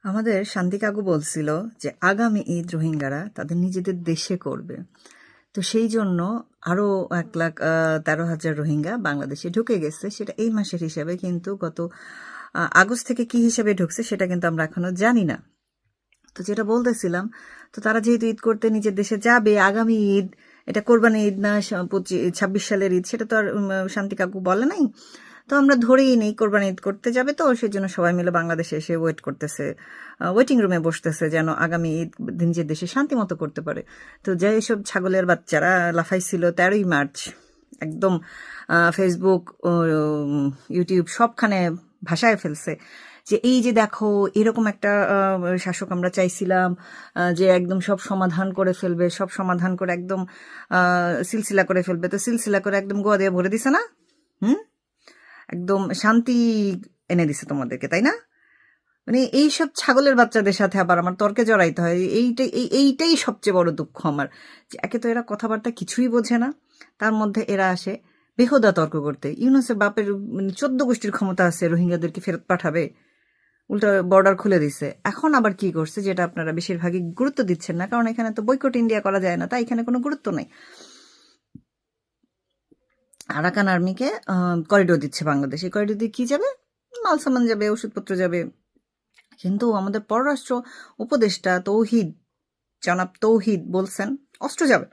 আমাদের শান্তি কাকু বলছিল যে আগামী ঈদ রোহিঙ্গারা তাদের নিজেদের দেশে করবে। তো সেই জন্য আরো 1,13,000 রোহিঙ্গা বাংলাদেশে ঢুকে গেছে। সেটা এই মাসের হিসাবে, কিন্তু গত আগস্ট থেকে কি হিসাবে ঢুকছে সেটা কিন্তু আমরা এখনো জানি না। তো যেটা বলতেছিলাম, তো তারা যেহেতু ঈদ করতে নিজের দেশে যাবে, আগামী ঈদ, এটা কোরবানি ঈদ না 26 সালের ঈদ, সেটা তো আর শান্তি কাকু বলে নাই। তো আমরা ধরেই নেই কোরবানি ঈদ করতে যাবে, তো সেজন্য সবাই মিলে বাংলাদেশে এসে ওয়েট করতেছে, ওয়েটিং রুমে বসতেছে যেন আগামী ঈদ নিজের দেশে শান্তি মতো করতে পারে। তো যেসব ছাগলের বাচ্চারা লাফাইছিল 13ই মার্চ, একদম ফেসবুক, ইউটিউব সবখানে ভাষায় ফেলছে যে এই যে দেখো, এরকম একটা শাসক আমরা চাইছিলাম, যে একদম সব সমাধান করে ফেলবে, সব সমাধান করে একদম সিলসিলা করে ফেলবে। তো সিলসিলা করে একদম গোয়া দিয়ে ভরে দিছে না? একদম শান্তি এনে দিছে তোমাদেরকে, তাই না? মানে এইসব ছাগলের বাচ্চাদের সাথে আবার আমার তর্কে জড়াইতে হয়, এইটাই সবচেয়ে বড় দুঃখ আমার। যে একে তো এরা কথাবার্তা কিছুই বোঝে না, তার মধ্যে এরা আসে বেহুদা তর্ক করতে। ইউনুসের বাপের 14 গোষ্ঠীর ক্ষমতা আছে রোহিঙ্গাদেরকে ফেরত পাঠাবে, উল্টা বর্ডার খুলে দিছে। এখন আবার কি করছে, যেটা আপনারা বেশিরভাগই গুরুত্ব দিচ্ছেন না, কারণ এখানে তো বয়কট ইন্ডিয়া করা যায় না, তাই এখানে কোনো গুরুত্ব নেই। আরাকান আর্মিকে করিডোর দিচ্ছে বাংলাদেশ। এই করিডোর দিয়ে কি যাবে? মাল সামান যাবে, ওষুধপত্র যাবে। কিন্তু আমাদের পররাষ্ট্র উপদেষ্টা জনাব তৌহিদ বলছেন অস্ত্র যাবে।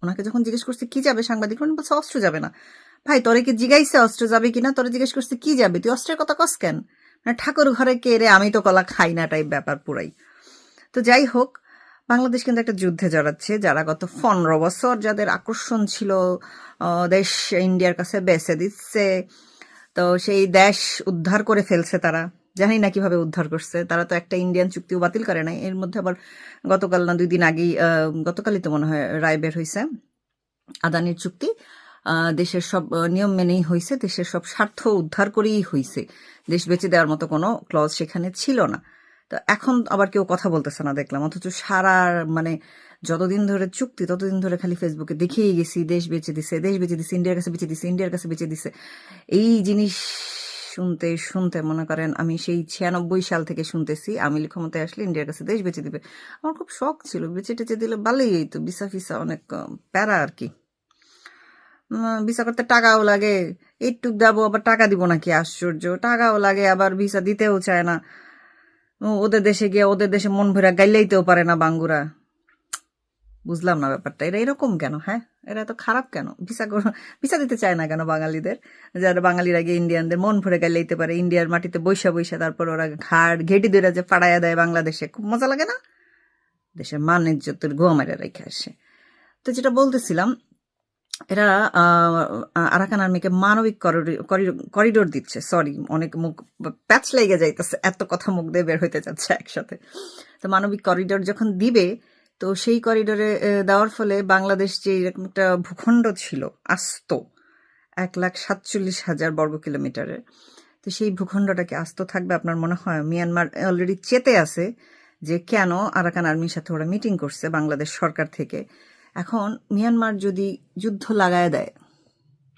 ওনাকে যখন জিজ্ঞেস করছে কি যাবে, সাংবাদিক বলছে অস্ত্র যাবে না। ভাই, তোরে কি জিজ্ঞাইছে অস্ত্র যাবে কিনা? তোরে জিজ্ঞেস করছে কি যাবে, তুই অস্ত্রের কথা কস কেন? মানে ঠাকুর ঘরে কে রে, আমি তো কলা খাই না টাইপ ব্যাপার পুরাই। তো যাই হোক, বাংলাদেশ কিন্তু একটা যুদ্ধে জড়াচ্ছে। যারা গত 15 বছর যাদের আকর্ষণ ছিল দেশ ইন্ডিয়ার কাছে বেচে দিচ্ছে, তো সেই দেশ উদ্ধার করে ফেলছে তারা। জানি না কিভাবে উদ্ধার করছে। তারা তো একটা ইন্ডিয়ান চুক্তিও বাতিল করে নাই। এর মধ্যে আবার গতকাল না 2 দিন আগেই, গতকালই তো মনে হয় রায় বের হয়েছে, আদানির চুক্তি দেশের সব নিয়ম মেনেই হয়েছে, দেশের সব স্বার্থ উদ্ধার করেই হয়েছে। দেশ বেঁচে দেওয়ার মতো কোনো ক্লজ সেখানে ছিল না। তো এখন আবার কেউ কথা বলতেছে না দেখলাম, অথচ সারা মানে যতদিন ধরে চুক্তি ততদিন ধরে খালি ফেসবুকে দেখেই গেছি দেশ বেঁচে দিছে, দেশ বেঁচে দিছে, ইন্ডিয়ার কাছে বেঁচে দিছে, ইন্ডিয়ার কাছে বেঁচে দিছে। এই জিনিস শুনতে শুনতে মনে করেন আমি সেই 96 সাল থেকে শুনতেছি আওয়ামী লীগ ক্ষমতায় আসলে ইন্ডিয়ার কাছে দেশ বেঁচে দিবে। আমার খুব শখ ছিল, বেঁচে টেচে দিলে ভালোই হইতো, ভিসা ফিসা অনেক প্যারা আর কি। ভিসা করতে টাকাও লাগে, এইটুক দেবো আবার টাকা দিব নাকি? আশ্চর্য, টাকাও লাগে, আবার ভিসা দিতেও চায় না। ওদের দেশে গিয়ে ওদের দেশে মন ভরা গাইলেইতেও পারে না বাঙ্গুরা। বুঝলাম না ব্যাপারটা, এরা এরকম কেন? হ্যাঁ, এরা এত খারাপ কেন? ভিসা দিতে চায় না কেন বাঙালিদের? যারা বাঙালিরা গিয়ে ইন্ডিয়ানদের মন ভরে গাইলেইতে পারে, ইন্ডিয়ার মাটিতে বৈশা বৈশা তারপর ওরা ঘেটি ধরে যে ফাড়াইয়া দেয় বাংলাদেশে, খুব মজা লাগে না? দেশের মান ইজ্জতের গোয়া মারা রেখে আসে। তো যেটা বলতেছিলাম, এরা আরাকান আর্মিকে মানবিক করিডোর দিচ্ছে। সরি, অনেক মুখ প্যাচ লেগে যাইতেছে, এত কথা মুখ দিয়ে বের হইতে যাচ্ছে একসাথে। তো মানবিক করিডোর যখন দিবে, তো সেই করিডোরে দেওয়ার ফলে বাংলাদেশ যে এরকম একটা ভূখণ্ড ছিল আস্ত 1,47,000 বর্গ কিলোমিটারের, তো সেই ভূখণ্ডটাকে আস্ত থাকবে? আপনার মনে হয়? মিয়ানমার অলরেডি চেতে আছে যে কেন আরাকান আর্মির সাথে ওরা মিটিং করছে বাংলাদেশ সরকার থেকে। এখন মিয়ানমার যদি যুদ্ধ লাগায় দেয়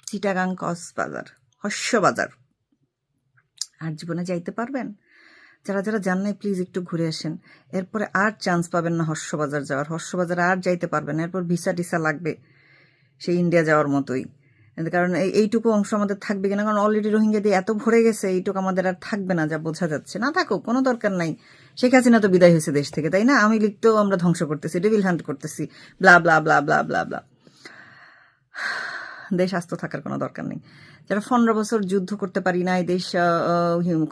চিটাগাং, কক্সবাজার, হর্ষবাজার, আর জীবনে যাইতে পারবেন? যারা যারা যান নাই প্লিজ একটু ঘুরে আসেন, এরপরে আর চান্স পাবেন না হর্ষবাজার যাওয়ার। হর্ষবাজার আর যাইতে পারবেন না, এরপর ভিসা টিসা লাগবে সেই ইন্ডিয়া যাওয়ার মতোই। কারণ এইটুকু অংশ আমাদের থাকবে কিনা, কারণ অলরেডি রোহিঙ্গা দিয়ে এত ভরে গেছে, এইটুকু আমাদের আর থাকবে না, যা বোঝা যাচ্ছে। না থাকুক, কোনো দরকার নাই। শেখ হাসিনা তো বিদায় হয়েছে দেশ থেকে, তাই না? আমি লিখতেও আমরা ধ্বংস করতেছি, ডেভিল হান্ট করতেছি, ব্লা ব্লা ব্লা ব্লা ব্লা ব্লা। দেশ আস্ত থাকার কোনো দরকার নেই। যারা 15 বছর যুদ্ধ করতে পারি না, এই দেশ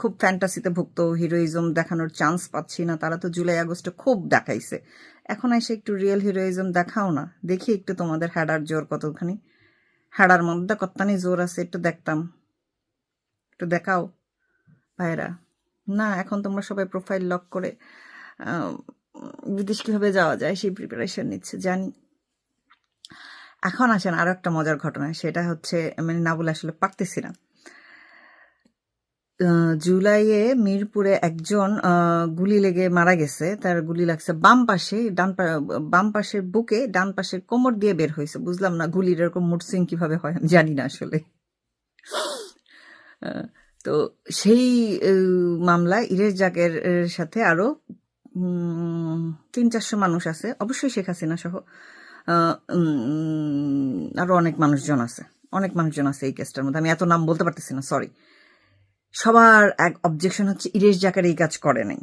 খুব ফ্যান্টাসিতে ভুক্ত, হিরোইজম দেখানোর চান্স পাচ্ছি না, তারা তো জুলাই আগস্টে খুব দেখাইছে। এখন এসে একটু রিয়েল হিরোইজম দেখাও না, দেখি একটু তোমাদের হ্যাডার জোর কতখানি। হ্যাডার মধ্যে কত্তানি জোর আছে, একটু দেখতাম, একটু দেখাও ভাইরা। না, এখন তোমরা সবাই প্রোফাইল লক করে বিদেশ কিভাবে যাওয়া যায় সেই প্রিপারেশন নিচ্ছে, জানি। এখন আসেন আরো একটা মজার ঘটনা, সেটা হচ্ছে মানে না বলে আসলে পারতেছি না। জুলাইয়ে মিরপুরে একজন গুলি লেগে মারা গেছে। তার গুলি লাগছে বাম পাশে, বাম পাশের বুকে, ডান পাশের কোমর দিয়ে বের হয়েছে। বুঝলাম না গুলির এরকম মুড সুইং কিভাবে হয়, আমি জানি না আসলে। তো সেই মামলায় ইরেশ জাকের সাথে আরো 300-400 মানুষ আছে, অবশ্যই শেখ হাসিনা সহ আরো অনেক মানুষজন আছে এই কেসটার মধ্যে। আমি এত নাম বলতে পারতেছি না, সরি। সবার এক অবজেকশন হচ্ছে ইরেশ জাকের এই কাজ করে নাই,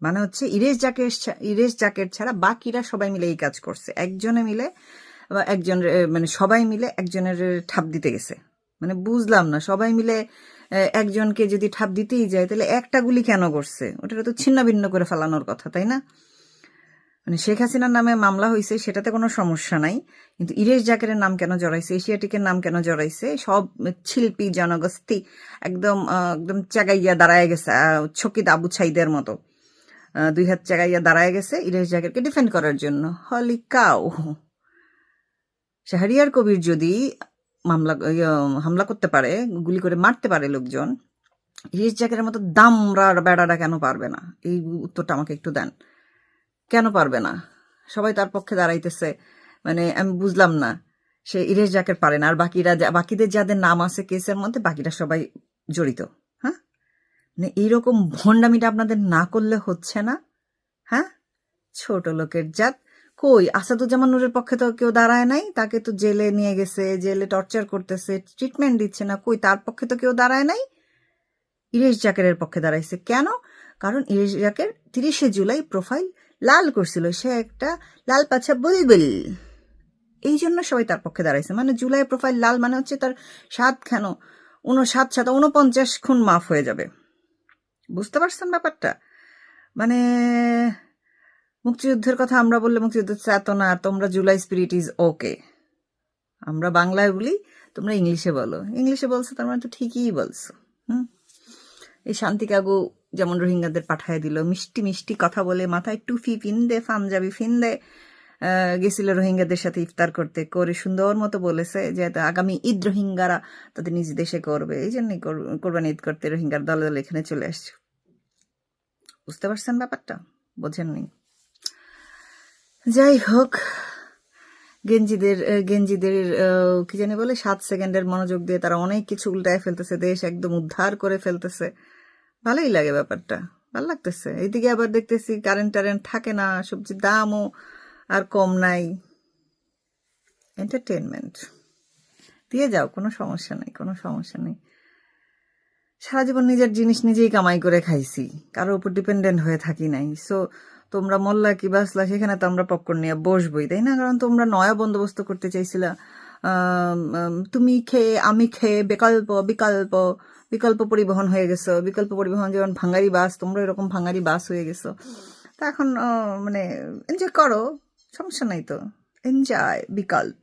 মানে হচ্ছে ইরেশ জাকের ছাড়া বাকিরা সবাই মিলে এই কাজ করছে। মানে সবাই মিলে একজনের ঠাপ দিতে গেছে। মানে বুঝলাম না, সবাই মিলে একজনকে যদি ঠাপ দিতেই যায় তাহলে একটা গুলি কেন করছে? ওটা তো ছিন্ন ভিন্ন করে ফেলানোর কথা, তাই না? মানে শেখ হাসিনার নামে মামলা হয়েছে, সেটাতে কোনো সমস্যা নাই, কিন্তু ইরেশ জাকেরের নাম কেন জড়াইছে, এশিয়াটিকের নাম কেন জড়াইছে? সব শিল্পী জনগোষ্ঠী একদম চাগাইয়া দাঁড়ায় গেছে, ছকিত আবু ছাইদের মতো 2 হাত চাগাইয়া দাঁড়ায় গেছে ইরেশ জাকেরকে ডিফেন্ড করার জন্য। Holy cow! শাহরিয়ার কবির যদি হামলা করতে পারে, গুলি করে মারতে পারে লোকজন, ইরেশ জাকেরের মতো দামরা বেড়ারা কেন পারবে না? এই উত্তরটা আমাকে একটু দেন, কেন পারবে না? সবাই তার পক্ষে দাঁড়াইতেছে, মানে আমি বুঝলাম না। সে ইরেশ জাকের পারে না, আর বাকিদের যাদের নাম আছে কেসের মধ্যে, বাকিরা সবাই জড়িত। হ্যাঁ, মানে এইরকম ভণ্ডামিটা আপনাদের না করলে হচ্ছে না? হ্যাঁ, ছোট লোকের জাত। কই আসাদুজ্জামান নূরের পক্ষে তো কেউ দাঁড়ায় নাই, তাকে তো জেলে নিয়ে গেছে, জেলে টর্চার করতেছে, ট্রিটমেন্ট দিচ্ছে না, কই তার পক্ষে তো কেউ দাঁড়ায় নাই। ইরেশ জাকেরের পক্ষে দাঁড়াইছে কেন? কারণ ইরেশ জাকের 30শে জুলাই প্রোফাইল লাল করছিল, সে একটা লাল পাছা বুলবুল, এই জন্য সবাই তার পক্ষে দাঁড়াইছে। মানে জুলাই প্রোফাইল লাল মানে হচ্ছে তার 49 খুন মাফ হয়ে যাবে। বুঝতে পারছেন ব্যাপারটা? মানে মুক্তিযুদ্ধের কথা আমরা বললে মুক্তিযুদ্ধের চেতনা, তোমরা জুলাই স্পিরিট ইজ ওকে, আমরা বাংলায় বলি, তোমরা ইংলিশে বলো। ইংলিশে বলছো তার মানে তো ঠিকই বলছো। এই শান্তি কাকু যেমন রোহিঙ্গাদের পাঠায় দিল, মিষ্টি মিষ্টি কথা বলে, মাথায় টুপি ফিন্দে, পাঞ্জাবি ফিন্দে গেছিল রোহিঙ্গাদের সাথে ইফতার করতে, করে সুন্দর মতো বলেছে যে আগামী ঈদ রোহিঙ্গারা তাদের নিজ দেশে করবে, এই জন্যই কোরবানি ঈদ করতে রোহিঙ্গার দলে দলে এখানে চলে আসছে। বুঝতে পারছেন ব্যাপারটা? বোঝেননি? যাই হোক, গেঞ্জিদের কি জানি বলে, 7 সেকেন্ডের মনোযোগ দিয়ে তারা অনেক কিছু উল্টায় ফেলতেছে, দেশ একদম উদ্ধার করে ফেলতেছে। ভালোই লাগে ব্যাপারটা, ভালো লাগতেছে। এইদিকে আবার দেখতেছি কারেন্ট থাকে না, সবজির দামও আর কম নাই। এন্টারটেনমেন্ট দিয়ে যাও, কোনো সমস্যা নেই। সারা জীবন নিজের জিনিস নিজেই কামাই করে খাইছি, কারোর উপর ডিপেন্ডেন্ট হয়ে থাকি নাই। সো তোমরা মল্লা কি বাসলা, সেখানে তো আমরা পপকর্ন নিয়ে বসবই, তাই না? কারণ তোমরা নয়া বন্দোবস্ত করতে চাইছিলা, তুমি খেয়ে আমি খেয়ে বিকল্প পরিবহন হয়ে গেছো। বিকল্প পরিবহন যেমন ভাঙ্গারি বাস, তোমরা এরকম ভাঙ্গারি বাস হয়ে গেছো। তা এখন মানে এনজয় করো, সমস্যা নাই তো, এনজয় বিকল্প।